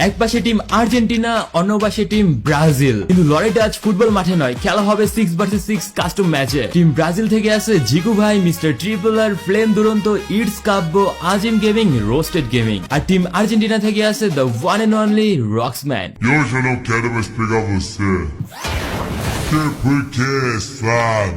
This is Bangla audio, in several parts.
এক পাশে টিম আর্জেন্টিনা, অন্য পাশে টিম ব্রাজিল। কিন্তু লড়াইটা আজ ফুটবল মাঠে নয়, খেলা হবে 6 ভার্সেস 6 কাস্টম ম্যাচে। টিম ব্রাজিল থেকে আছে জিকু ভাই, mister Tripler, flame Duronto, it's Kavya, Azim gaming, roasted gaming. আর টিম আর্জেন্টিনা থেকে আছে the one and only Roxman. E hoje eu não quero mais pegar você. Porque sabe,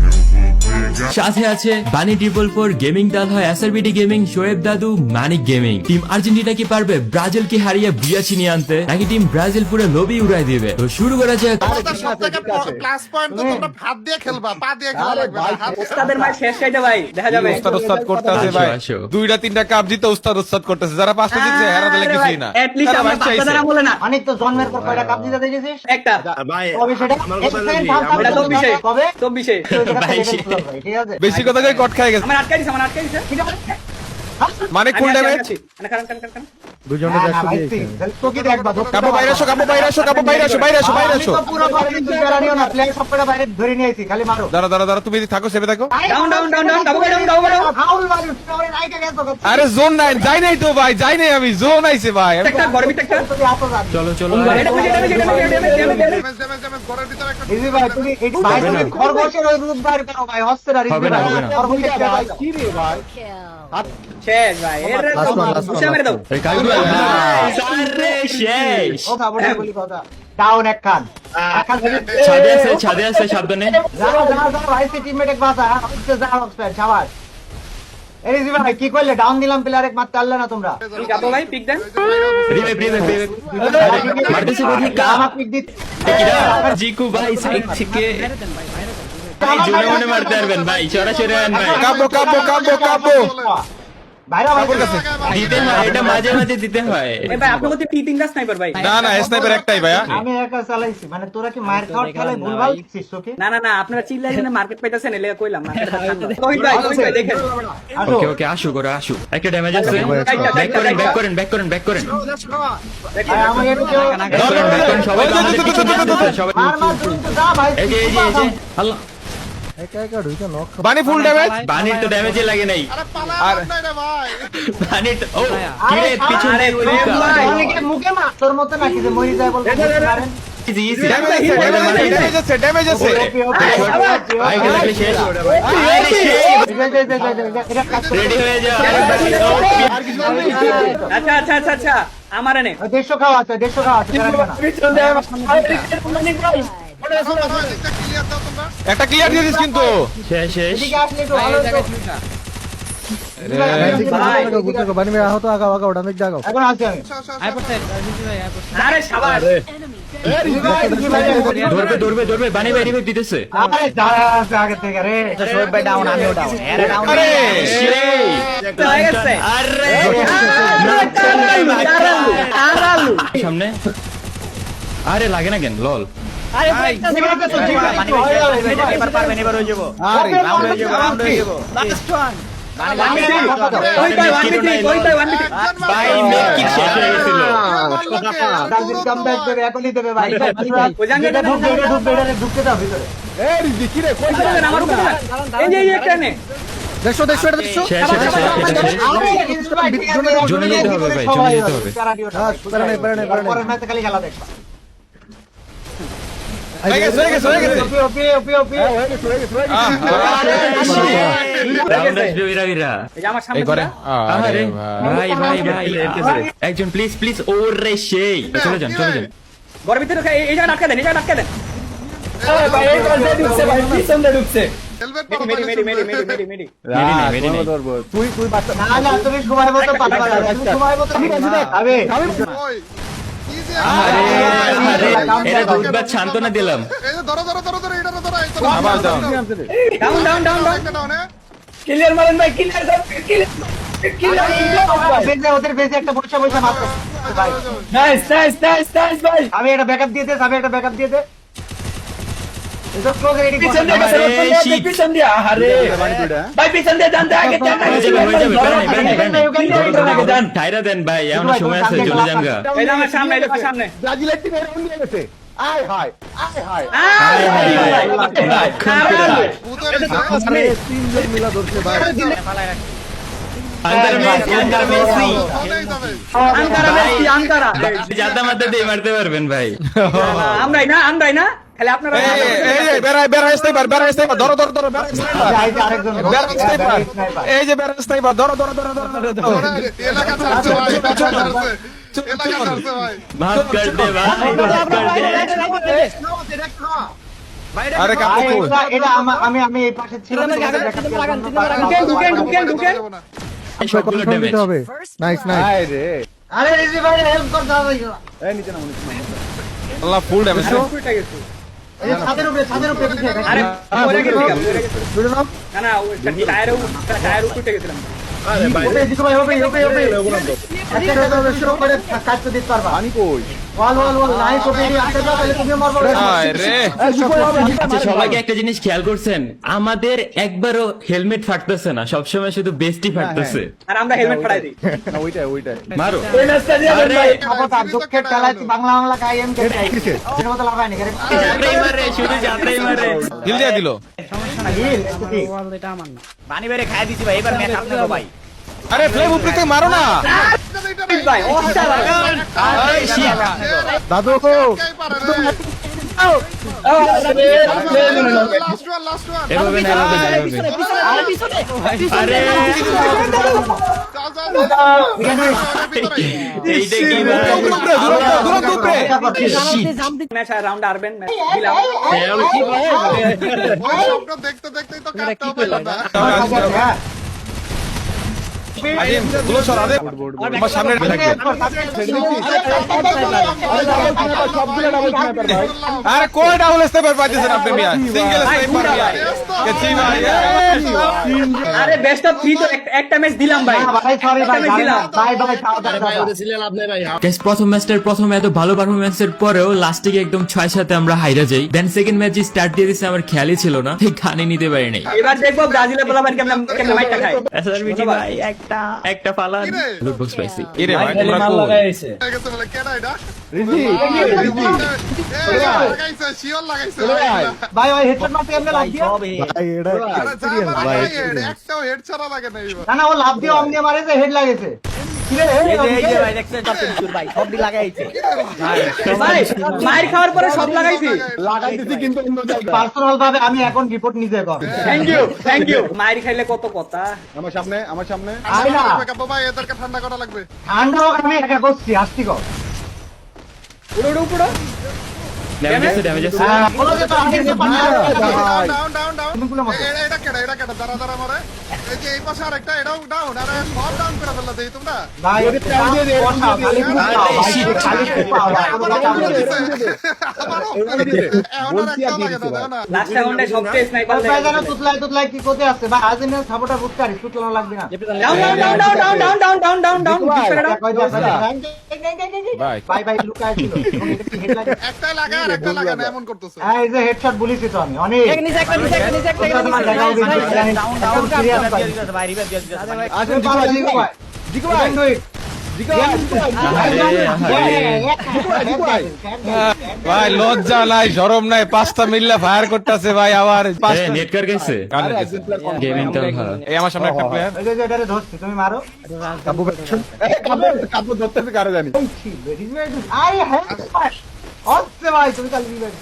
eu vou pegar. সাথে আছে বানি 444 গেমিং, ডাল হয় এসআরবিডি গেমিং, শোয়েব দাদু, মানিক গেমিং। টিম আর্জেন্টিনা কি পারবে ব্রাজিলকে হারিয়ে বিয়া ছিনিয়ে আনতে, নাকি টিম ব্রাজিল পুরো লবি উড়াই দিবে? তো শুরু করা যাক। প্লাস পয়েন্ট তো তোমরা হাত দিয়ে খেলবা, পা দিয়ে খেলা লাগবে না। ওস্তাদের মার শেষ খাইতে ভাই দেখা যাবে। ওস্তাদ করতেছে ভাই, আসো। 2টা 3টা কাপ জিতে ওস্তাদ করতেছে। যারা 5টা জিতছে হেরা দিলে কিছুই না। এট লিস্ট আমার বাচ্চারা বলে না অনেক তো জন্মের পর কয়টা কাপ জিতে দিয়েছিস? একটা কবে সেটা? এটা 24 কবে? 24 ঠিক আছে। বেশি কথা কই কট খাই গেছে। আমার আটকাই দিছে মানে ফুল ড্যামেজ। মানে কারণ দুজনে দেখো দিয়েছে। তো কি দেখবা? কাপো বাইরে আসো। আমি তো পুরো বাইরে নিয়ে বেরানিও না, প্লেয়ার সবকটা বাইরে ধরে নিয়ে আইছি, খালি মারো। দাঁড়া তুমি থাকো সেভে থাকো। ডাউন ডাবল ফাউল মারো, তুমি নাইটা গেছো। আরে জোন নাই, যাই নাই তো ভাই, যাই নাই আমি, জোন আইছে ভাই। একটা গরমি একটা তুমি আসো যান। চলো চলো। এটা ড্যামেজ ঘরের ভিতরে একটা ইজি ভাই, তুমি এই ভাই তুমি খরগোশের ওই রূপ বাইরে করো ভাই, হচ্ছে না হবে না, হবে না। খরগোশের ভাই কি রে ভাই? শেষ ভাই এর মুশা মেরে দাও। এই কাগুলো আরে শেষ। ও খাবড়ে বলি কথা। ডাউন এক খান। ছাদে আছে সাবধানে। যা ভাই, সে টিমমেট এক বাসা হচ্ছে যা অক্সফোর্ড শাবাশ। এই জি ভাই কি করলে? ডাউন দিলাম, প্লেয়ার এক মারতে পারলে না তোমরা। ঠিক আছে ভাই পিক দেন। রিভাইভ মারতেছে কোথায় কা? আমার পিক দিতে জিকু ভাই সাইড থেকে ভাই জোরে মনে মারতে পারবেন ভাই, সরাসরি আন ভাই। কাপো। বাইরে ভাই দিতে হয়, এটা মাঝে মাঝে দিতে হয়। এই ভাই আপনার মধ্যে তিনটা স্নাইপার ভাই। না স্নাইপার একটাই ভাইয়া। আমি একা চালাইছি, মানে তোরা কি মার খাওয়ার খেলায় ভুলভাল দিছিস তোকে? না আপনারা চিল্লাইলেন মার্কেট পাইতাছেন এলে কইলাম মার্কেট কই ভাই দেখেন। ওকে ওকে আসো করে আসো। একটা ড্যামেজ আছে, ব্যাক করেন। আমি একটু ব্যাক করেন সবাই, আমাদের পিছনে আসতেছে, সবাই। মার তুই তো যা ভাই। এই যে আল্লাহ, বানি ফুল ড্যামেজ। বানির তো ড্যামেজই লাগে নাই। আরে পালা নাই রে ভাই। বানির তো ও কিরে পিছনে অনেকে মুখে মার তোর মত নাকি যে মরি যায় বলতে পারেন। ড্যামেজ আছে। আইকে লাগলে শেষ। রেডি হয়ে যাও। আচ্ছা আমারে নে 150 খাওয়া আছে, 150 খাওয়া আছে। ক্লিয়ার দাও তোমরা। একটা ক্লিয়ার দিয়ে দিস কিন্তু। শেষ এদিকে আসলে একটু ভালো হতো। এখন আসি আমি। আরে শাবাশ। ধরবে বানি ভাই রিভাইভ দিতেছে। আরে দাঁড়া আগে থেকে রে। শোয়েব ভাই ডাউন, আমিও ডাউন। এরা ডাউন। আরে হয়ে গেছে। আরে সামনে আরে লাগে না কেন লল। আরে ভাই এবার পারবেন, এবার হয়ে যাব। রাউন্ড হয়ে যাব। Last one. ওই ভাই 1v3 ভাই মেক কি শেষ হয়ে গেছিল। দার্জিলিং কামব্যাক দেবে, এখনই দেবে ভাই। ওই জায়গাটা ঢুকবে ঢুকতে দাও ভিতরে। আমার উপরে এই যে একটা নে শেষ জোনে যেতে হবে ভাই, জোনে যেতে হবে। পরের ম্যাচে খালি খেলা দেখবা। হয়ে গেছে। ওপি। এই যে আমার সামনে এই করে আরে ভাই একজন প্লিজ ওরে সেই চলে যান ঘরের ভিতরে এই জায়গা আটকে দেন, হেলমেট মেডি মেডি নেই। না তুমি সময় মতো পারবা না, তুমি সময় মতো খাবে। ওই কি যে আরে এরা দুধবাদ শান্তনা দিলাম। এই যে ধরো এটা ধরো এই তো আবার দাও। ডাউন একটা ডাউন হ্যাঁ। ক্লিয়ার মারেন ভাই, ক্লিয়ার ওদের বেজে একটা বসে মারতে ভাই। নাইস ভাই। আমি একটা ব্যাকআপ দিয়ে দে। এটা ক্লোজ রেডি পিছন দিয়ে আরে ভাই পিছন দিয়ে জানতে আগে টাইরা দেন ভাই, এমন সময় আছে চলে যান গা। এই যে আমার সামনে ব্রাজিলের টিম এরকম নিয়ে গেছে। আয় হায় ভূতের তিনজন মিলা ধরছে ভাই। Ankara Messi, Ankara Messi. হলেই যাবে। Ankara Messi, Ankara. ভাই, জাতা মারতে দিয়ে মারতে পারবেন ভাই। আমরাই না খালি আপনারা বেড়া স্নাইপার ধরো এই যে আরেকজন স্নাইপার। এই যে বেড়া স্নাইপার ধরো এলাকা ছাড়ছে ভাই, এলাকা ছাড়ছে। এলাকা ছাড়ছে ভাই। মাফ কর দে ভাই, মাফ কর দে। আরে কাকু ভাই, কই? এটা আমি এই পাশে ছিলাম ঢুকেন যাবো না। সবগুলো ড্যামেজ। আরে রিজি ভাই হেল্প কর দাও ভাই। আল্লাহ ফুল ড্যামেজ তো এই যে ছাদের উপরে পিছিয়ে থাকে। আরে পরে গেছি না ওই টায়ার উঠে গেছিলাম ওপে দিকো ভাই, ওপে করে কাজ তো দিতে পারবা। পানি কই? ওয়াল নাই কোপে আসতে দাও তাহলে তুমি মরবো। আরে আচ্ছা, সবাইকে একটা জিনিস খেয়াল করছেন, আমাদের একবারও হেলমেট ফাটতেছে না, সবসময় শুধু বেস্টই ফাটতেছে। আর আমরা হেলমেট ফাড়াই দিই না ওইটাই মারো। আরে খবরদার দুঃখের খেলায় বাংলা কাইএম কে এর মতো লাগায়নি রে। যাত্রাই মারে, শুধু যাত্রাই মারে। হিল দিয়ে দিল। বানি বেরে খাই দিছি ভাই এবার ম্যাচ আপনাকে ভাই আরে ফ্লেম উপরে থেকে মারো না। ভাই অসাধারণ আরে shit। দাদু কে পারে রে? Last one. এভাবে না, এভাবে না, এভাবে। আরে ভিতরে। এইটা কি ভাই? দূরত্ব উপরে। ম্যাচ রাউন্ড আরবেন ম্যাচ দিলাম স্বপ্ন দেখতে দেখতেই তো কাটতে পেলাম না। আজিম গুলো সরা দে। আমার সামনে থাকবে। সবগুলো ডাবল স্নাইপার ভাই। আরে কই ডাবল স্নাইপার পাইতেছেন আপনি মিয়া? সিঙ্গেল স্নাইপার মিয়া। কেচি ভাই। আরে বেস্ট অফ 3 তো একটা ম্যাচ দিলাম ভাই ভাই সরি ভাই দিলাম ভাই Guys, প্রথম ম্যাচটার প্রথমে এত ভালো পারফরমেন্সের পরেও লাস্টে গিয়ে একদম 6-7 আমরা হাইরা যাই। দেন সেকেন্ড ম্যাচ স্টার্ট দিয়ে দিছে, আমার খেয়ালই ছিল না, ঠিক খানে নিতে পারি নাই। এবার দেখবো ব্রাজিলের বলাবার কেমন মাইকটা খায় ভাই একটা পালান লুট বক্স পাইছি। কি রে ভাই তোমরা কই? গেছে বলে কেডা এটা? রিজি লাগাইছে শিওর লাগাইছে। ভাই হেডশট মারতে এমনি লাভ দিয়ে ভাই এটা এক্সপেরিয়েন্স ভাই experience। একটাও হেড ছাড়া লাগে না এবার। না ও লাভ দিয়ে অম দিয়ে মারে যে হেড লাগেছে কি রে ভাই মাইর খাওয়ার পরে সব লাগাইছি লাগাই দিছি কিন্তু অন্য জায়গায়। পার্সোনাল ভাবে আমি এখন রিপোর্ট নিজে কর থ্যাংক ইউ মাইর খাইলে কত কথা আমার সামনে আই না কাপো ভাই এদেরকে ঠান্ডা করা লাগবে। ঠান্ডা হোক আমি একা করছি আসছি কর পুরো ড্যামেজ আছে। বলো যে তো আমি ডাউন তুমিগুলো মতো। এটা কেডা দাঁড়া মারে। এই যে এই পাশে আরেকটা এটাও ডাউন। আরে সব ডাউন করে ফেললা দেই তোমরা। ভাই আমারও এখন আর একটা লাগে না। লাস্ট রাউন্ডে সবচেয়ে স্নাইপার তুতলাই কি কোতে আছে ভাই আর্জেন্টিনা সাপোর্টার বুঝকারি তুতলানো লাগবে না ডাউন ভাই ভাই লুকায় ছিল হেড লাগে একটা লাগা আর একটা লাগা না এমন করতেছে। হ্যাঁ এই যে হেডশট বলেছি তো আমি অনেক আসেন জিকো ভাই ভাই লজ্জা নাই শরম নাই 5টা মিললে ফায়ার করতেছে ভাই আবার নেট কার গেছে গেমিং তো ভালো। এই আমার সামনে একটা প্লেয়ার ওই যে এটারে ধরছি তুমি মারো কাবু ধরতেছে কারে জানি আরে হ্যাঁ হচ্ছে ভাই তুমি কাল রিভাইভ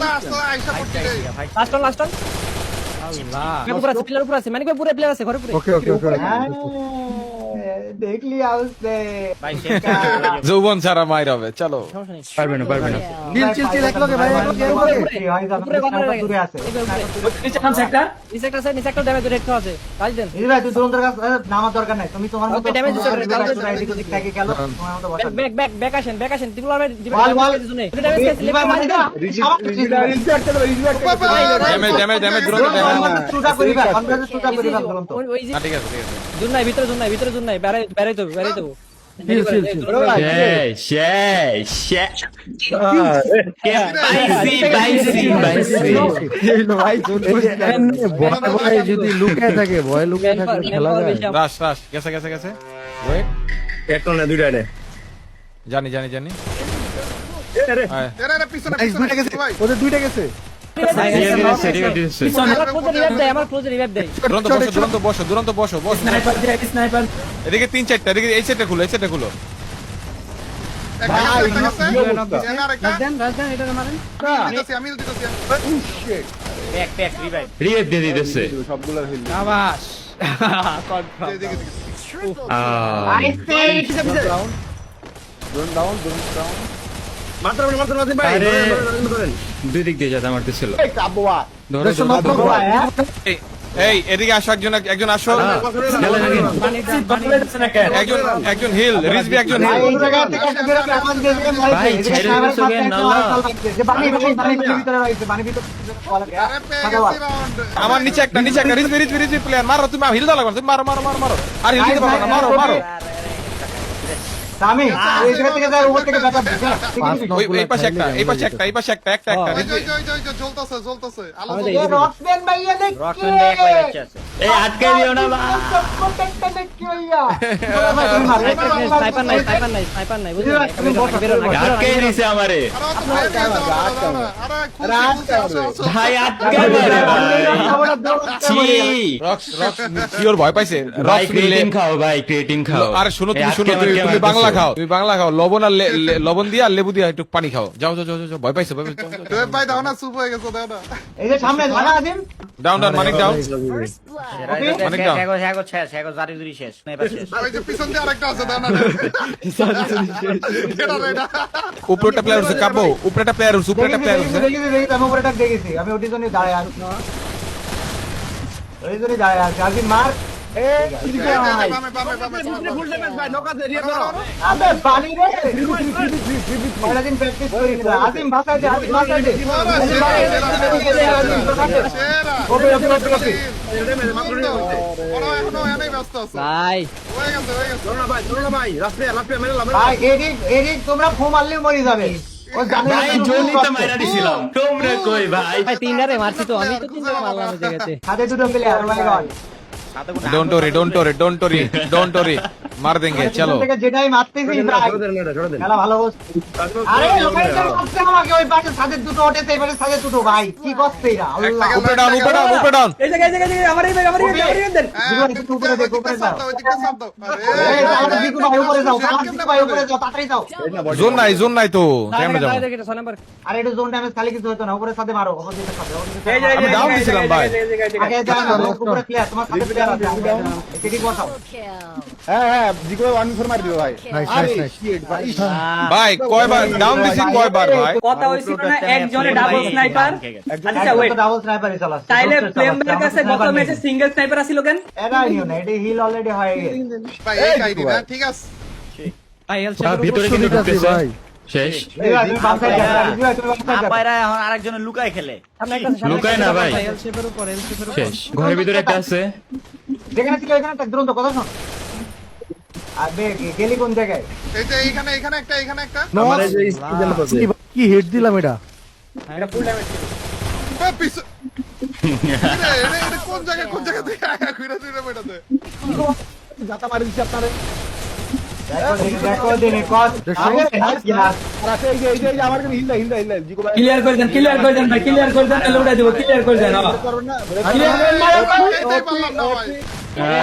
দাও আস্তে আইসা পড়ছি রে। ওকে হ্যাঁ, দেখলি আসছে যৌবন ছাড়া মাইর হবে চলো পারবে না চিল একলগে ভাই দূরে আছে এই ভাই তুই দুরন্তর কাছে নামার দরকার নাই তুমি তোমার মতো এদিক ওদিক থেকে গেল তোমার মতো বসা রিভাইভ মানে না ড্যামেজ দ্রুত ড্যামেজ শুটা করি ভাই আমরা শুটা করি ভাই দুরন্ত ঠিক আছে যদি লুকায় থাকে ভয় লুকায় থাকে খেলা যায় রাশ গেছে ওয়েট একটা না দুইটা রে জানি এরা পিছনে দুইটা গেছে ভাই। ওদের দুইটা গেছে দুরন্ত বসো এদিকে 3-4টা এদিকে এই সাইডটা খুলো একটা গেছে, এখানে আরেকটা। আমি দিতেছি। রিয়েট দিয়ে দিতেছে এদিকে। দুই দিক দিয়ে যাতে মারতেছিল এই এদিকে আসো একজন আসো একজন হিল রিজবি একজন হিল এই জায়গা থেকে একটা বেরোবে, আওয়াজ বেরোবে, ভয় ভাই, পেয়ে। ছেড়ে সামনে দিছো কেন, পাশে নাল্লা? আওয়াজ লাগছে। বানি ভিতরে রয়েছে, বানি ভিতরে আরে পেয়ে গেছি রাউন্ড। আমার নিচে একটা রিজবি প্লেয়ার মারো তুমি হিল দাও লাগবে তুমি মারো আর হিল দিতে পারো না মারো আমি এই জায়গা থেকে যাই, উপর থেকে ব্যাপার দিছে। এই পাশে একটা একটা ওই যে, জ্বলতেছে। আলো এই রকসম্যান ভাইয়া দেখি। এই আটকে দিও না ভাই প্রত্যেকটা দেখি ভাইয়া। ভাই তুমি মারো। আটকে দিছে আমারে আরে তো পেয়ে গেছে। আরে খুশি। ভাই আটকে মারে ভাই ছি রক্স পিওর ভয় পাইছে ভাই রক্স ক্রিয়েটিং খাও ভাই ক্রিয়েটিং খাও আর শোনো এই আটকে তুমি মারতেছে। বাংলা খাও লবণ আর লবণ দিয়ে আর লেবু দিয়ে একটু পানি খাও যাও ভয় পাইছো তুই ভাই দাও না, চুপ হয়ে গেছে, দাও না। এই যে সামনে ঝাড়া আছেন। ডাউন মানিক ডাউন মানিক ডাউন ওই যে পিছন দিয়ে আরেকটা আছে, দাও না। এটা রে, এটা। উপরেটা প্লেয়ার হচ্ছে কাবো উপরেটা প্লেয়ার হচ্ছে দেখেছি, আমি উপরে টাক দেখেছি। আমি ওটির জন্য দাঁড়ায় আছি। ওই জন্য দাঁড়ায় আছি। আজিম মার। আবে বালি রে। পরের দিন প্র্যাকটিস করিস না। আজিম ভাষায় দে, আজিম ভাষায় দে। ভাই এডিট তোমরা ফো মারলেও মরে যাবে। ও জানে ভাই জলদি তো মাইরা দিছিলাম তোমরা কই ভাই হাতে দুটো player, my god. Don't worry মার দেंगे চলো থেকে যেটাই মারতেছি ভাই খেলা ভালো হচ্ছে। আরে লোকেশন করছে আমাকে ওই পাশে সাদের দুটো ওঠেছে, এই পাশে সাদের দুটো ভাই কি করছে এরা আল্লাহ। উপরে ডাউন উপরে দেখো, উপরে যাও। এই তাহলে দিকু ভাই উপরে যাও, দিকু ভাই উপরে যাও, তাড়াতাড়ি যাও। জোন নাই তো কেমনে যাবো আরে এটা জোন ড্যামেজ খালি কিছু হতো না, উপরে সাথে মারো, অপোজিটের সাথে। আমি ডাউন দিছিলাম ভাই আগে যাও না, উপরে প্লেয়ার তোমার সাথে প্লেয়ার আছে, এটি বসাও। ভাই কয়বার ডাউন দিছি কয়বার ভাই কথা হইছিল না একজনে ডাবল স্নাইপার আচ্ছা ওয়েট ডাবল স্নাইপারই চালাচ্ছে। তাইলে ফ্লেমদের কাছে গত ম্যাচে সিঙ্গেল স্নাইপার আছিল কেন এটা নিও না, এটা হিল অলরেডি হয়ে গেছে। ঠিক আছে। ভাই এল ভিতরে কিন্তু ঢুকতেছে ভাই শেষ তুমি বাম সাইডে যাও, তুমি বাম সাইডে যাও। এখন আরেকজনে লুকায় খেলে লুকায় না ভাই শেষ ঘরের ভিতরে একটা আছে যেখানে ছিল এখানে একটা দ্রুত কথা শোন। আবে গেলি কোন জায়গায়? এই যে এইখানে একটা। আমার এই যে স্কিল করছে কি হেড দিলাম এটা এটা ফুল ড্যামেজ পিছন। এটা কোন জায়গা থেকে আয়া ঘুরে দিলে বেটাতে। দেখো দিনে কত আগে ইয়ার ক্লিয়ার করে দেন ভাই ক্লিয়ার করে দেন লোডা দিব ক্লিয়ার করে দেন এইটাই পারলাম না ভাই।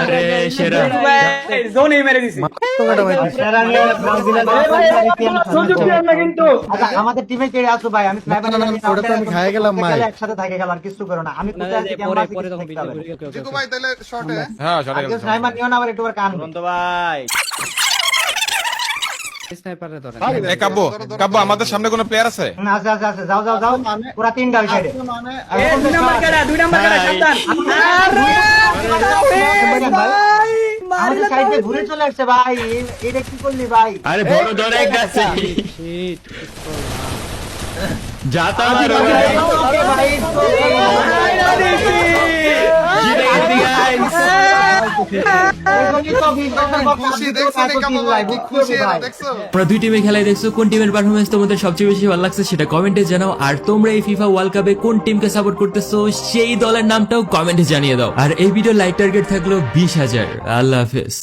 আরে সেরা ভাই জোনে মেরে দিছি সুযোগ দিও না কিন্তু আচ্ছা আমাদের টিমে কে আছো ভাই? আমি স্নাইপার ওটা তো আমি খাইয়ে গেলাম ভাই। একসাথে থাকে গেল আর কিছু করো না। আমি কোথায় আছি পরে ক্যামেরা পরে তখন ভিডিও করি জিকু ভাই তাহলে শর্টে। হ্যাঁ সরে আজকে স্নাইপার নিও না, আবার একটু কান দুরন্ত ভাই স্নাইপারে ধরেন এ কাব্য আমাদের সামনে কোনো প্লেয়ার আছে আছে আছে আছে, যাও যাও যাও পুরা তিনটা ওই সাইডে। এ দুই নাম্বার কেডা সাবধান আমাদের সাইডে ঘুরে চলে আসছে ভাই। এটা কি করলি ভাই? আরে বড় ধরে গেছে যাতা মারো ওকে ভাই খুশি দেখছো নি কামো ভাই, কি খুশি এরা দেখছো? তোমরা দুই টিমে খেলায় দেখছো, কোন টিমের পারফরমেন্স তোমাদের সবচেয়ে বেশি ভালো লাগছে সেটা কমেন্টে জানাও। আর তোমরা এই ফিফা ওয়ার্ল্ড কাপে কোন টিমকে সাপোর্ট করতেছো সেই দলের নামটাও কমেন্টে জানিয়ে দাও। আর এই ভিডিও লাইক টার্গেট থাকলো 20,000। আল্লাহ হাফেজ।